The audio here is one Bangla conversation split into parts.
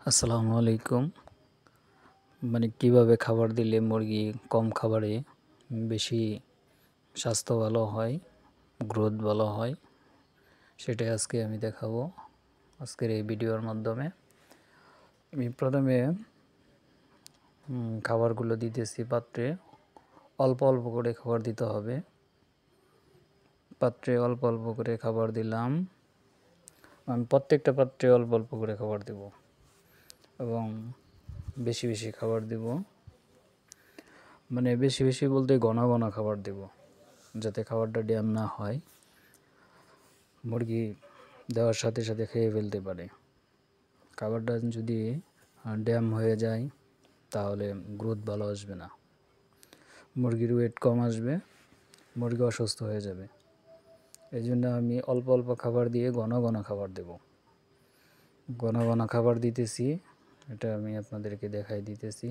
আসসালামু আলাইকুম। মানে কিভাবে খাবার দিলে মুরগি কম খাবারে বেশি স্বাস্থ্য ভালো হয়, গ্রোথ ভালো হয়, সেটাই আজকে আমি দেখাবো আজকের এই ভিডিওর মাধ্যমে। আমি প্রথমে খাবারগুলো দিতেছি পাত্রে। অল্প অল্প করে খাবার দিতে হবে। পাত্রে অল্প অল্প করে খাবার দিলাম। আমি প্রত্যেকটা পাত্রে অল্প অল্প করে খাবার দেব এবং বেশি বেশি খাবার দেব। মানে বেশি বেশি বলতে ঘন ঘন খাবার দেব, যাতে খাবারটা ড্যাম না হয়, মুরগি দেওয়ার সাথে সাথে খেয়ে ফেলতে পারে। খাবারটা যদি ড্যাম হয়ে যায় তাহলে গ্রোথ ভালো আসবে না, মুরগির ওয়েট কম আসবে, মুরগি অসুস্থ হয়ে যাবে। এই জন্য আমি অল্প অল্প খাবার দিয়ে ঘন ঘন খাবার দেব। ঘন ঘন খাবার দিতেছি, এটা আমি আপনাদেরকে দেখাই দিতেছি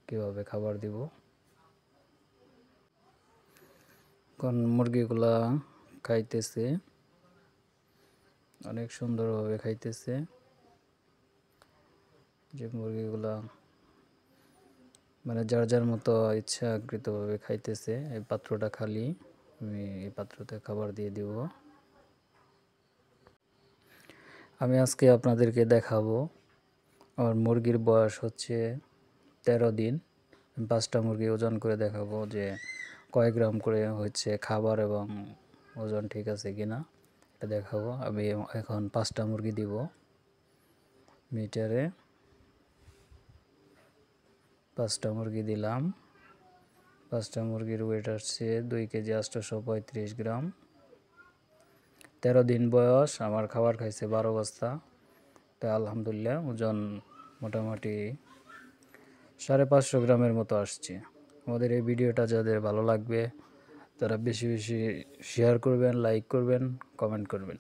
কীভাবে খাবার দিব। কারণ মুরগিগুলা খাইতেছে, অনেক সুন্দরভাবে খাইতেছে। যে মুরগিগুলা মানে যার যার মতো ইচ্ছাকৃতভাবে খাইতেছে। এই পাত্রটা খালি, আমি এই পাত্রতে খাবার দিয়ে দিব। আমি আজকে আপনাদেরকে দেখাবো, আমার মুরগির বয়স হচ্ছে 13 দিন। 5টা মুরগি ওজন করে দেখাবো যে কয় গ্রাম করে হচ্ছে খাবার এবং ওজন ঠিক আছে কিনা, এটা দেখাবো। আমি এখন 5টা মুরগি দিব মিটারে। 5টা মুরগি দিলাম। 5টা মুরগির ওয়েট আসছে 2 কেজি 835 গ্রাম। 13 দিন বয়স, আমার খাবার খাইছে 12 বস্তা। তাই আলহামদুলিল্লাহ ওজন মোটামুটি 550 গ্রামের মতো আসছে। আমাদের এই ভিডিওটা যাদের ভালো লাগবে তারা বেশি বেশি শেয়ার করবেন, লাইক করবেন, কমেন্ট করবেন।